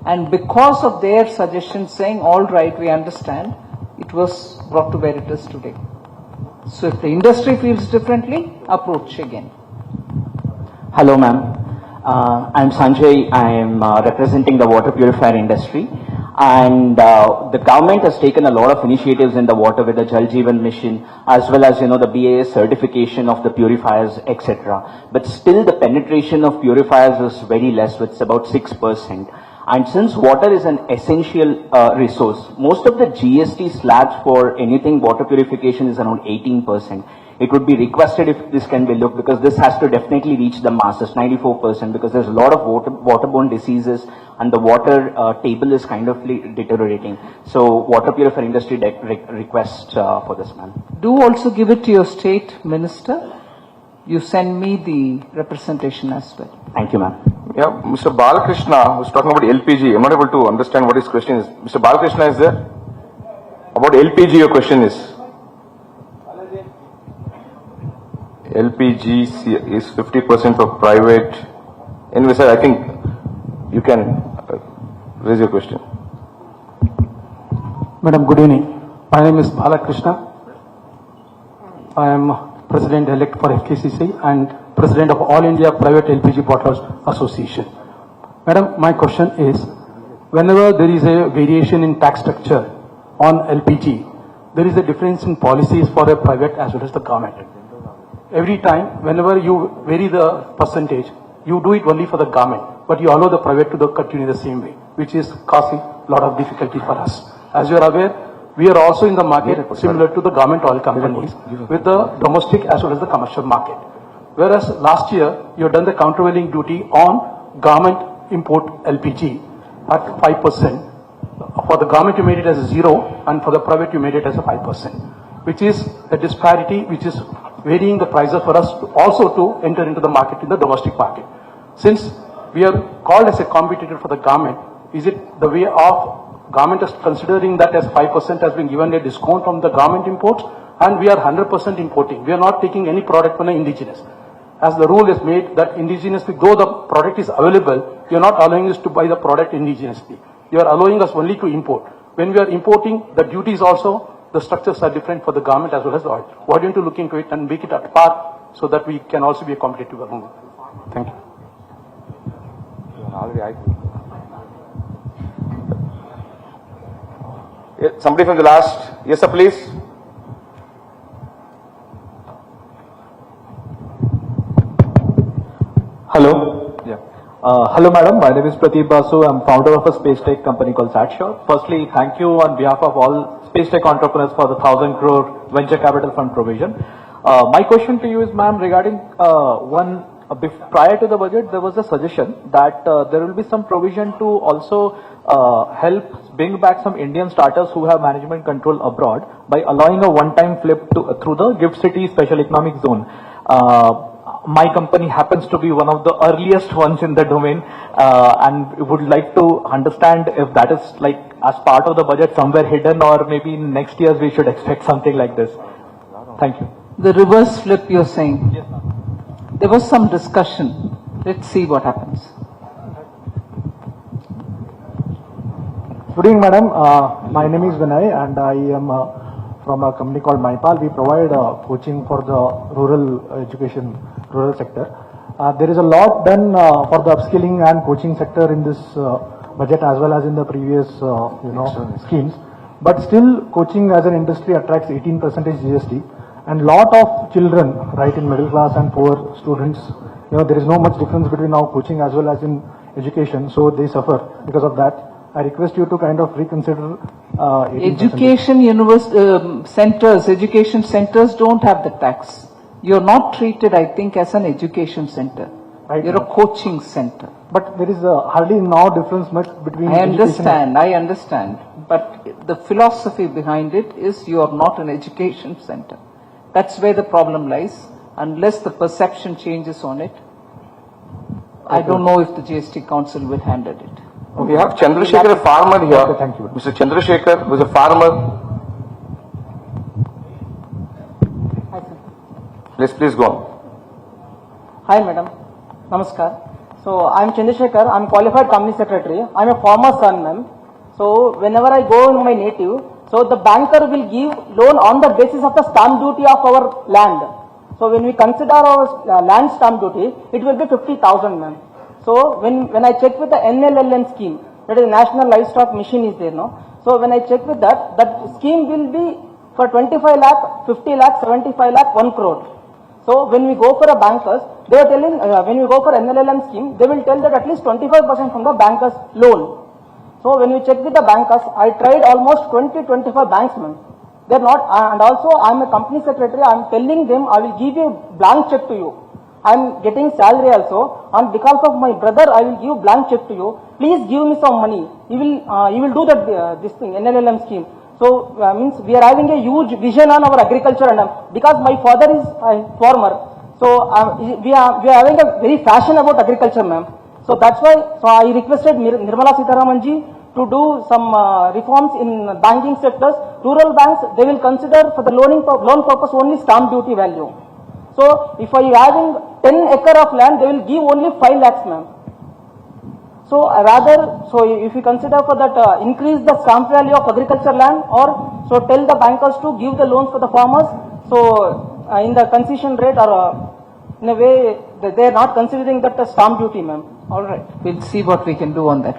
and because of their suggestions saying, all right, we understand, it was brought to where it is today. So if the industry feels differently, approach again. Hello, ma'am. I'm Sanjay. I'm representing the water purifier industry. And the government has taken a lot of initiatives in the water with the Jal Jeevan mission, as well as, the BAS certification of the purifiers, etc. But still the penetration of purifiers is very less, it's about 6%. And since water is an essential resource, most of the GST slabs for anything water purification is around 18%. It would be requested if this can be looked, because this has to definitely reach the masses, 94%, because there's a lot of waterborne diseases and the water table is kind of deteriorating. So water purifier industry request for this, ma'am. Do also give it to your state minister. You send me the representation as well. Thank you, ma'am. Yeah, Mr. Balakrishna was talking about LPG. I'm not able to understand what his question is. Mr. Balakrishna is there? About LPG, your question is? LPG is 50% of private. Anyway, sir, I think you can raise your question. Madam, good evening. My name is Balakrishna. I am President-elect for FKCC and President of All India Private LPG Bottlers Association. Madam, my question is, whenever there is a variation in tax structure on LPG, there is a difference in policies for a private as well as the government. Every time, whenever you vary the percentage, you do it only for the government, but you allow the private to continue the same way, which is causing a lot of difficulty for us. As you are aware, we are also in the market similar to the government oil companies with the domestic as well as the commercial market. Whereas last year, you have done the countervailing duty on government import LPG at 5%. For the government, you made it as 0, and for the private, you made it as a 5%, which is a disparity which is varying the prices for us also to enter into the market in the domestic market. Since we are called as a competitor for the government, is it the way of government is considering that as 5% has been given a discount from the government imports, and we are 100% importing. We are not taking any product from the indigenous. As the rule is made that indigenously, though the product is available, you are not allowing us to buy the product indigenously. You are allowing us only to import. When we are importing, the duties also, the structures are different for the government as well as the oil. Why don't you look into it and make it at par so that we can also be a competitive among? Thank you. Somebody from the last. Yes, sir, please. Hello. Yeah. Hello, madam. My name is Pradeep Basu. I'm founder of a space tech company called SatSure. Firstly, thank you on behalf of all space tech entrepreneurs for the 1,000 crore venture capital fund provision. My question to you is, ma'am, regarding prior to the budget, there was a suggestion that there will be some provision to also help bring back some Indian startups who have management control abroad by allowing a one-time flip through the Gift City Special Economic Zone. My company happens to be one of the earliest ones in the domain, and would like to understand if that is like as part of the budget somewhere hidden, or maybe next year we should expect something like this. Thank you. The reverse flip you're saying? Yes, ma'am. There was some discussion. Let's see what happens. Good evening, madam. My name is Vinay, and I am from a company called MyPal. We provide coaching for the rural education, rural sector. There is a lot done for the upskilling and coaching sector in this budget as well as in the previous, schemes. But still, coaching as an industry attracts 18% GST, and lot of children, right, in middle class and poor students, there is no much difference between now coaching as well as in education, so they suffer because of that. I request you to kind of reconsider. Education education centers don't have the tax. You're not treated, I think, as an education center. Right. You're a coaching center. But there is hardly now difference much between. I understand. But the philosophy behind it is you are not an education center. That's where the problem lies. Unless the perception changes on it, I don't know if the GST Council will handle it. We have Chandrasekhar, a farmer here. Okay, thank you. Mr. Chandrasekhar, who is a farmer. Please go on. Hi, madam. Namaskar. So, I'm Chandrasekhar. I'm qualified company secretary. I'm a farmer's son, ma'am. So, whenever I go in my native, So the banker will give loan on the basis of the stamp duty of our land. So when we consider our land stamp duty, it will be 50,000, ma'am. So when I check with the NLLM scheme, that is National Livestock Mission is there, no? So when I check with that scheme will be for 25 lakh, 50 lakh, 75 lakh, 1 crore. So when we go for a bankers, they are telling, when we go for NLLM scheme, they will tell that at least 25% from the bankers loan. So when we check with the bankers, I tried almost 20-25 banks, ma'am. They're not, and also I'm a company secretary, I'm telling them I will give you blank check to you. I'm getting salary also, and because of my brother, I will give blank check to you. Please give me some money. You will do that, this thing, NLLM scheme. So, means we are having a huge vision on our agriculture, and because my father is a farmer, so we are having a very passion about agriculture, ma'am. So that's why, so I requested Nirmala Sitaraman ji to do some reforms in banking sectors. Rural banks, they will consider for the loan purpose only stamp duty value. So if I having 10 acre of land, they will give only 5 lakhs, ma'am. So if you consider for that, increase the stamp value of agriculture land, or so tell the bankers to give the loans for the farmers. So in the concession rate, or in a way, they are not considering that stamp duty, ma'am. All right, we'll see what we can do on that.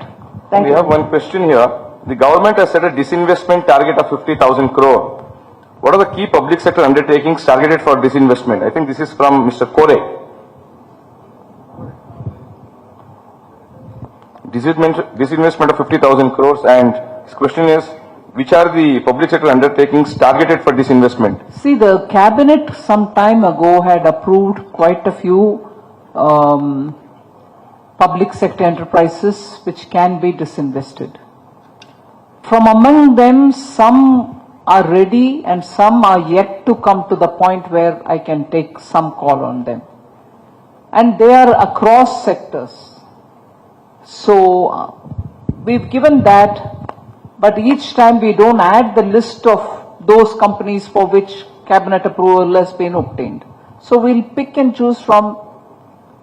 We have one question here. The government has set a disinvestment target of 50,000 crore. What are the key public sector undertakings targeted for disinvestment? I think this is from Mr. Kore. Disinvestment of 50,000 crores, and his question is, which are the public sector undertakings targeted for disinvestment? See, the cabinet some time ago had approved quite a few public sector enterprises which can be disinvested. From among them, some are ready and some are yet to come to the point where I can take some call on them. And they are across sectors. So we've given that, but each time we don't add the list of those companies for which cabinet approval has been obtained. So we'll pick and choose from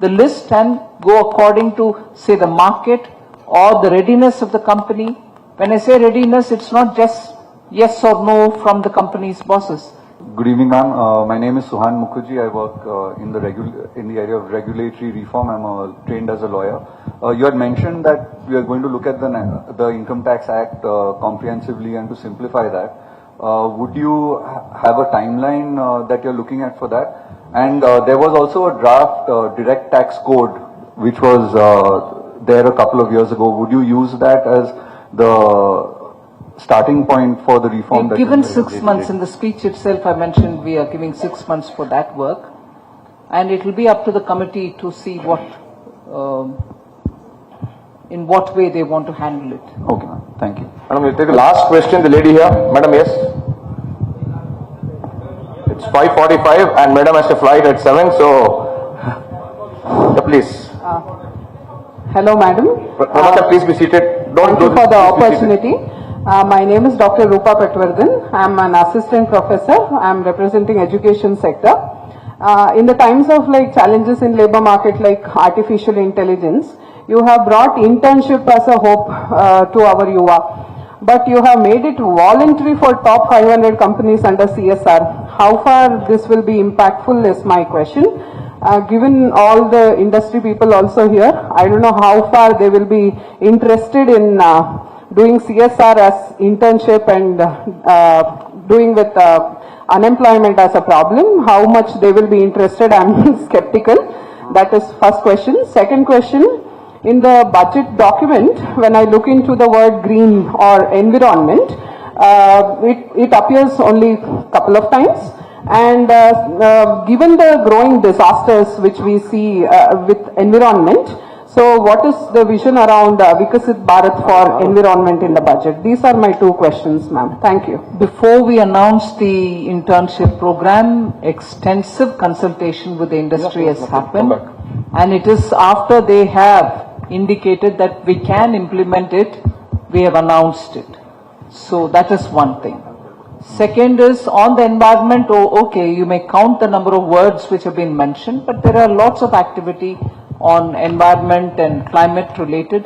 the list and go according to, say, the market or the readiness of the company. When I say readiness, it's not just yes or no from the company's bosses. Good evening, ma'am. My name is Suhan Mukherjee. I work in the area of regulatory reform. I'm trained as a lawyer. You had mentioned that we are going to look at the Income Tax Act comprehensively and to simplify that. Would you have a timeline that you're looking at for that? And there was also a draft direct tax code which was there a couple of years ago. Would you use that as the starting point for the reform? We've given 6 months. In the speech itself I mentioned we are giving 6 months for that work, and it will be up to the committee to see what in what way they want to handle it. Okay, thank you. Madam, we'll take the last question, the lady here. Madam, yes? It's 5:45 and Madam has a flight at 7, so please. Hello, Madam. Ramata, please be seated. Thank you for the opportunity. My name is Dr. Rupa Patwardhan. I am an assistant professor. I am representing education sector. In the times of challenges in labor market like artificial intelligence, you have brought internship as a hope to our yuva. But you have made it voluntary for top 500 companies under CSR. How far this will be impactful is my question. Given all the industry people also here, I don't know how far they will be interested in doing CSR as internship and doing with unemployment as a problem. How much they will be interested, I'm skeptical. That is first question. Second question, in the budget document, when I look into the word green or environment, it appears only a couple of times. And given the growing disasters which we see with environment, so what is the vision around Vikasit Bharat for environment in the budget? These are my two questions, ma'am. Thank you. Before we announce the internship program, extensive consultation with the industry has happened, and it is after they have indicated that we can implement it, we have announced it. So that is one thing. Second is on the environment. Okay, you may count the number of words which have been mentioned, but there are lots of activity on environment and climate related.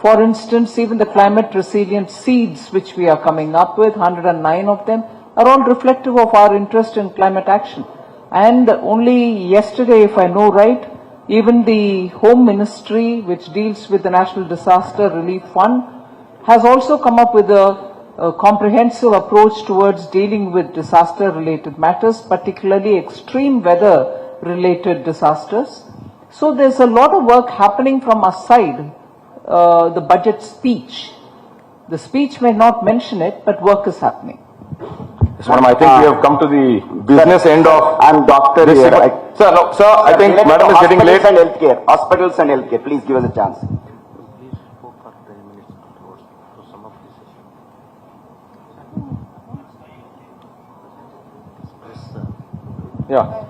For instance, even the climate resilient seeds which we are coming up with, 109 of them, are all reflective of our interest in climate action. And only yesterday, if I know right, even the Home Ministry, which deals with the National Disaster Relief Fund, has also come up with a comprehensive approach towards dealing with disaster-related matters, particularly extreme weather-related disasters. So there's a lot of work happening from our side. The budget speech. The speech may not mention it, but work is happening. Yes, madam, I think we have come to the business end of. I'm doctor this here. Sir, no, sir, I think madam is getting late. Hospitals and healthcare, please give us a chance. Yeah.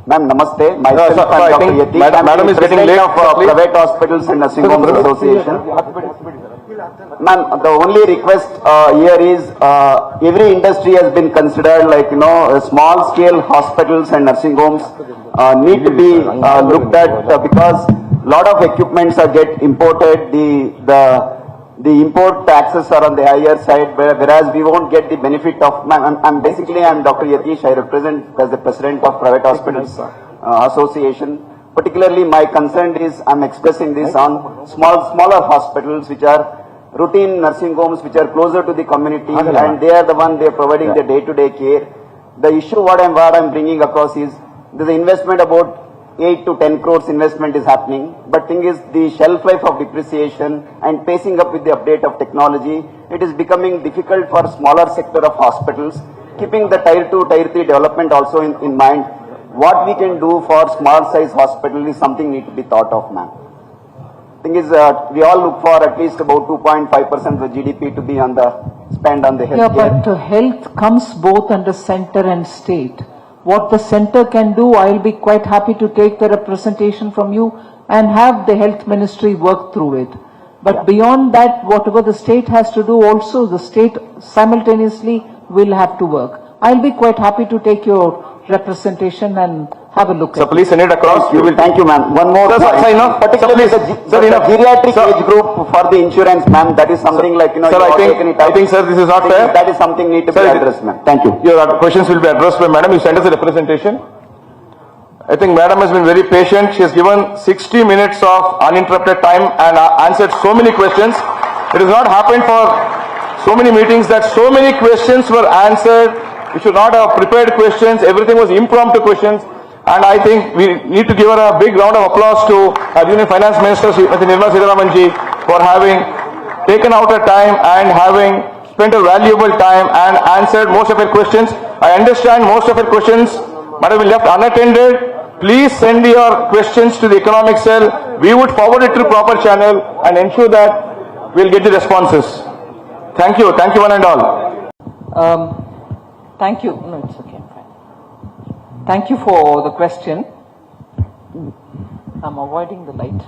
Ma'am, namaste. Myself, sir, I think Dr. Yatish. madam is getting late. Of Private Hospitals and Nursing Homes Association. Ma'am, the only request here is every industry has been considered like, small scale hospitals and nursing homes need to be looked at because lot of equipments are get imported. The import taxes are on the higher side, whereas we won't get the benefit of. I'm Dr. Yatish. I represent as the president of Private Hospitals Association. Particularly, my concern is I'm expressing this on smaller hospitals which are routine nursing homes which are closer to the community, and they are the one they are providing the day-to-day care. The issue what I'm bringing across is there's an investment about 8 to 10 crores investment is happening, but thing is the shelf life of depreciation and pacing up with the update of technology, it is becoming difficult for smaller sector of hospitals. Keeping the tier 2, tier 3 development also in mind, what we can do for small size hospital is something need to be thought of, ma'am. Thing is, we all look for at least about 2.5% of GDP to be on the spend on the health care. Yeah, but health comes both under center and state. What the center can do, I'll be quite happy to take the representation from you and have the health ministry work through it. But beyond that, whatever the state has to do, also the state simultaneously will have to work. I'll be quite happy to take your representation and have a look So at please send it across. You will. Thank you, ma'am. One more. Particularly the geriatric age group for the insurance, ma'am. That is something like Sir, I think, sir, this is not fair. That is something need to be addressed, ma'am. Thank you. Your questions will be addressed by madam. You send us a representation. I think madam has been very patient. She has given 60 minutes of uninterrupted time and answered so many questions. It has not happened for so many meetings that so many questions were answered. We should not have prepared questions. Everything was impromptu questions. And I think we need to give her a big round of applause to our Union Finance Minister, Nirmala Sitaraman ji, for having taken out her time and having spent a valuable time and answered most of her questions. I understand most of her questions might have been left unattended. Please send your questions to the economic cell. We would forward it through proper channel and ensure that we'll get the responses. Thank you. Thank you one and all. Thank you. No, it's okay. I'm fine. Thank you for the question. I'm avoiding the light.